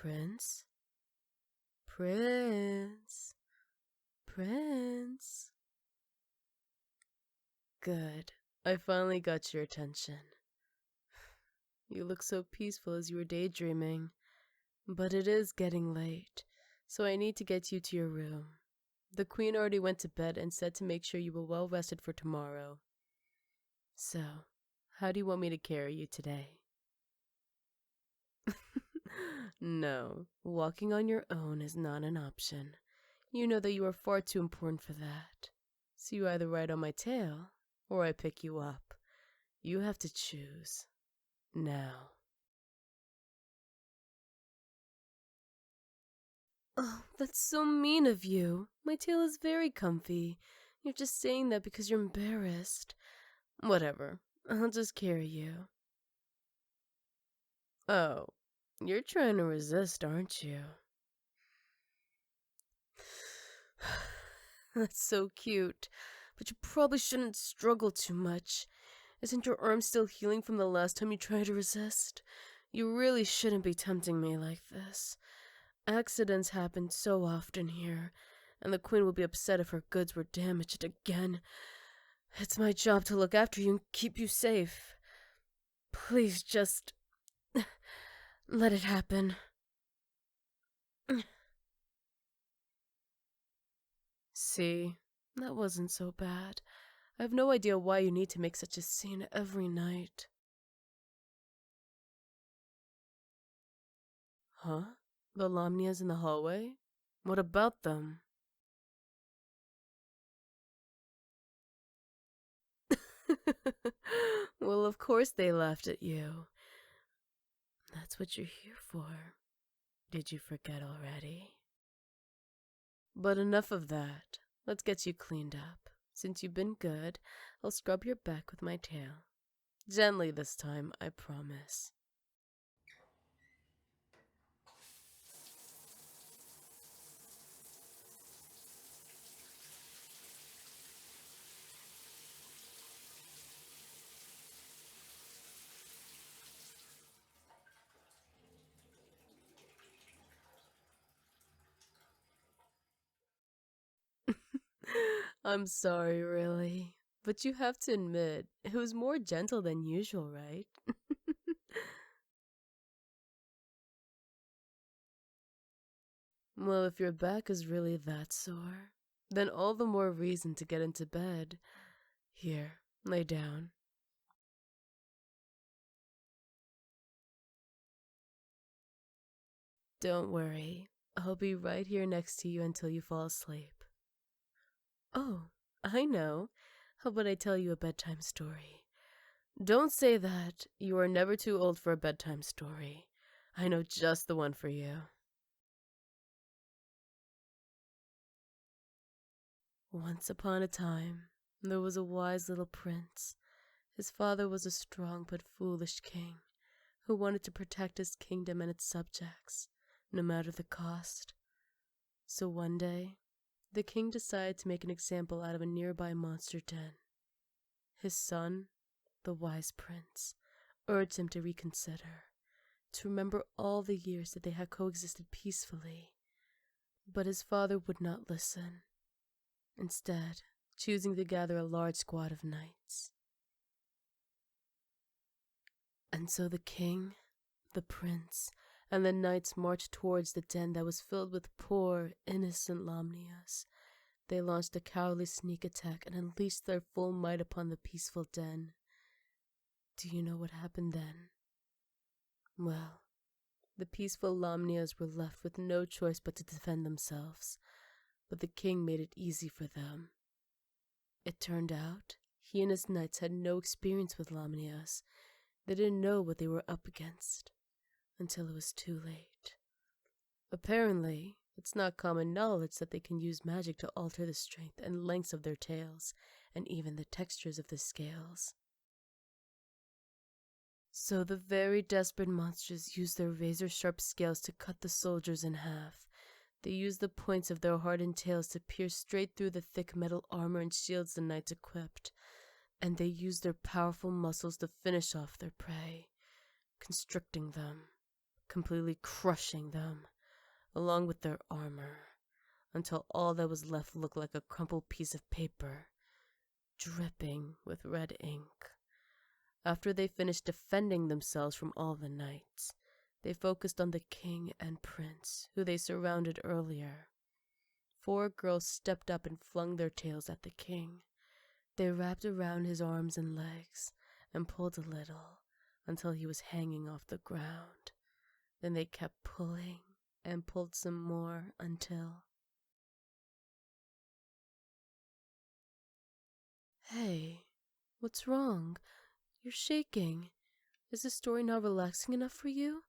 Prince? Prince? Prince? Good. I finally got your attention. You look so peaceful as you were daydreaming. But it is getting late, so I need to get you to your room. The queen already went to bed and said to make sure you were well rested for tomorrow. So, how do you want me to carry you today? No, walking on your own is not an option. You know that you are far too important for that. So you either ride on my tail, or I pick you up. You have to choose. Now. Oh, that's so mean of you. My tail is very comfy. You're just saying that because you're embarrassed. Whatever. I'll just carry you. Oh, you're trying to resist, aren't you? That's so cute. But you probably shouldn't struggle too much. Isn't your arm still healing from the last time you tried to resist? You really shouldn't be tempting me like this. Accidents happen so often here, and the queen would be upset if her goods were damaged again. It's my job to look after you and keep you safe. Please just let it happen. See, that wasn't so bad. I have no idea why you need to make such a scene every night. Huh? The Lamnias in the hallway? What about them? Well, of course they laughed at you. That's what you're here for. Did you forget already? But enough of that. Let's get you cleaned up. Since you've been good, I'll scrub your back with my tail. Gently this time, I promise. I'm sorry, really. But you have to admit, it was more gentle than usual, right? Well, if your back is really that sore, then all the more reason to get into bed. Here, lay down. Don't worry, I'll be right here next to you until you fall asleep. Oh, I know. How about I tell you a bedtime story? Don't say that. You are never too old for a bedtime story. I know just the one for you. Once upon a time, there was a wise little prince. His father was a strong but foolish king who wanted to protect his kingdom and its subjects, no matter the cost. So one day, the king decided to make an example out of a nearby monster den. His son, the wise prince, urged him to reconsider, to remember all the years that they had coexisted peacefully. But his father would not listen, instead choosing to gather a large squad of knights. And so the king, the prince, and the knights marched towards the den that was filled with poor, innocent Lamnias. They launched a cowardly sneak attack and unleashed their full might upon the peaceful den. Do you know what happened then? Well, the peaceful Lamnias were left with no choice but to defend themselves, but the king made it easy for them. It turned out he and his knights had no experience with Lamnias. They didn't know what they were up against until it was too late. Apparently, it's not common knowledge that they can use magic to alter the strength and lengths of their tails, and even the textures of the scales. So the very desperate monsters used their razor-sharp scales to cut the soldiers in half. They used the points of their hardened tails to pierce straight through the thick metal armor and shields the knights equipped, and they used their powerful muscles to finish off their prey, constricting them. completely crushing them, along with their armor, until all that was left looked like a crumpled piece of paper, dripping with red ink. After they finished defending themselves from all the knights, they focused on the king and prince, who they surrounded earlier. 4 girls stepped up and flung their tails at the king. They wrapped around his arms and legs and pulled a little until he was hanging off the ground. Then they kept pulling and pulled some more until... Hey, what's wrong? You're shaking. Is this story not relaxing enough for you?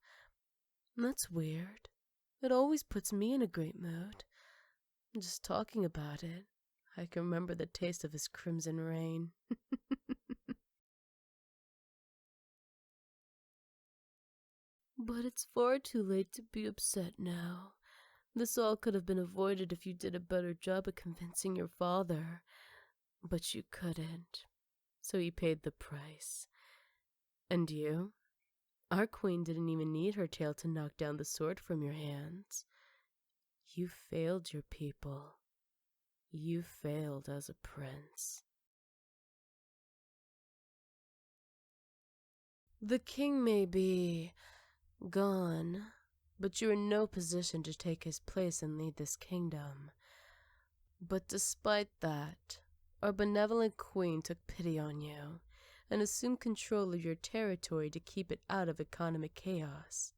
That's weird. It always puts me in a great mood. Just talking about it, I can remember the taste of his crimson rain. But it's far too late to be upset now. This all could have been avoided if you did a better job at convincing your father. But you couldn't. So he paid the price. And you? Our queen didn't even need her tail to knock down the sword from your hands. You failed your people. You failed as a prince. The king may be gone, but you're in no position to take his place and lead this kingdom. But despite that, our benevolent queen took pity on you and assumed control of your territory to keep it out of economic chaos.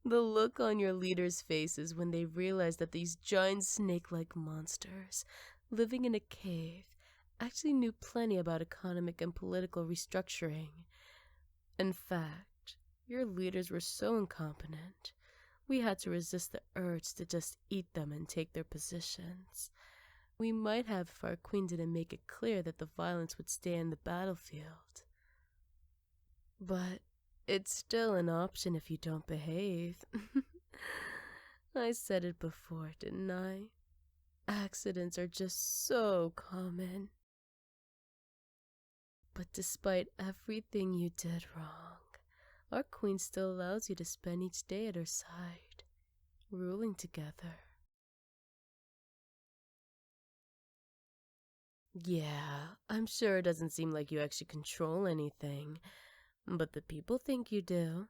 The look on your leaders' faces when they realized that these giant snake-like monsters living in a cave actually knew plenty about economic and political restructuring. In fact, your leaders were so incompetent, we had to resist the urge to just eat them and take their positions. We might have if our queen didn't make it clear that the violence would stay in the battlefield. But it's still an option if you don't behave. I said it before, didn't I? Accidents are just so common. But despite everything you did wrong, our queen still allows you to spend each day at her side, ruling together. Yeah, I'm sure it doesn't seem like you actually control anything, but the people think you do.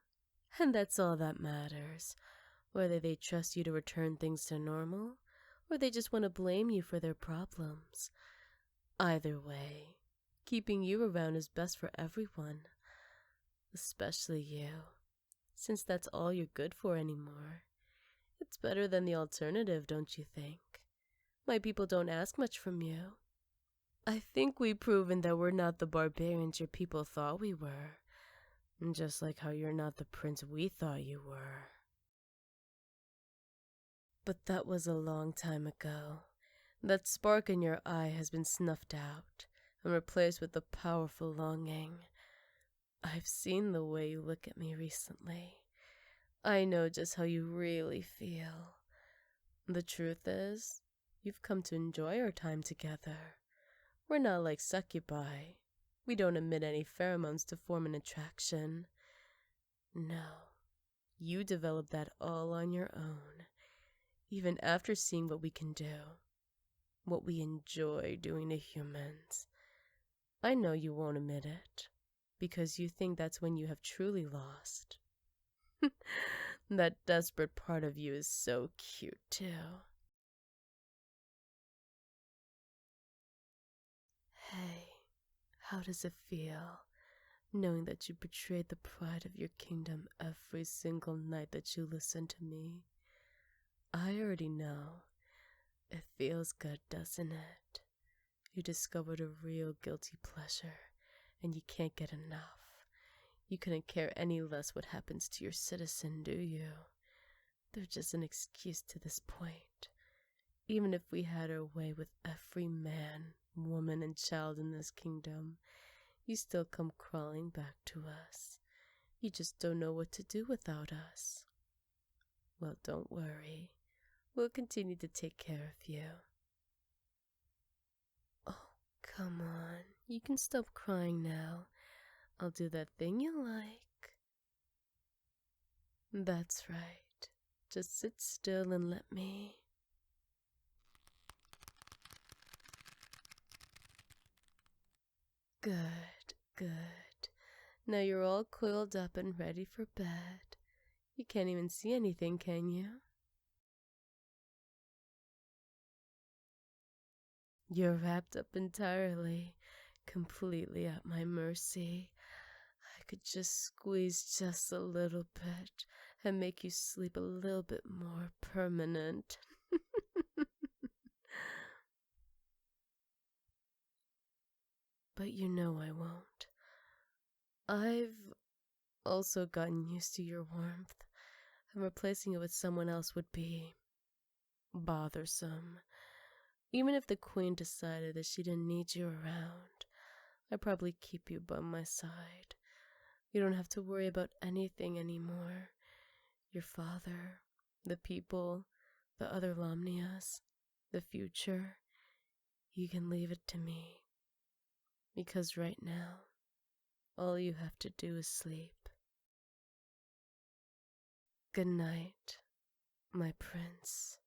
And that's all that matters, whether they trust you to return things to normal, or they just want to blame you for their problems. Either way, keeping you around is best for everyone, especially you, since that's all you're good for anymore. It's better than the alternative, don't you think? My people don't ask much from you. I think we've proven that we're not the barbarians your people thought we were, just like how you're not the prince we thought you were. But that was a long time ago. That spark in your eye has been snuffed out and replaced with a powerful longing. I've seen the way you look at me recently. I know just how you really feel. The truth is, you've come to enjoy our time together. We're not like succubi. We don't emit any pheromones to form an attraction. No, you developed that all on your own, even after seeing what we can do, what we enjoy doing to humans. I know you won't admit it, because you think that's when you have truly lost. That desperate part of you is so cute, too. Hey, how does it feel, knowing that you betrayed the pride of your kingdom every single night that you listened to me? I already know. It feels good, doesn't it? You discovered a real guilty pleasure, and you can't get enough. You couldn't care any less what happens to your citizen, do you? They're just an excuse to this point. Even if we had our way with every man, woman, and child in this kingdom, you still come crawling back to us. You just don't know what to do without us. Well, don't worry. We'll continue to take care of you. Oh, come on. You can stop crying now. I'll do that thing you like. That's right. Just sit still and let me. Good, good. Now you're all coiled up and ready for bed. You can't even see anything, can you? You're wrapped up entirely, completely at my mercy. I could just squeeze just a little bit and make you sleep a little bit more permanent. But you know I won't. I've also gotten used to your warmth, and replacing it with someone else would be bothersome. Even if the queen decided that she didn't need you around, I'd probably keep you by my side. You don't have to worry about anything anymore. Your father, the people, the other Lamnias, the future. You can leave it to me. Because right now, all you have to do is sleep. Good night, my prince.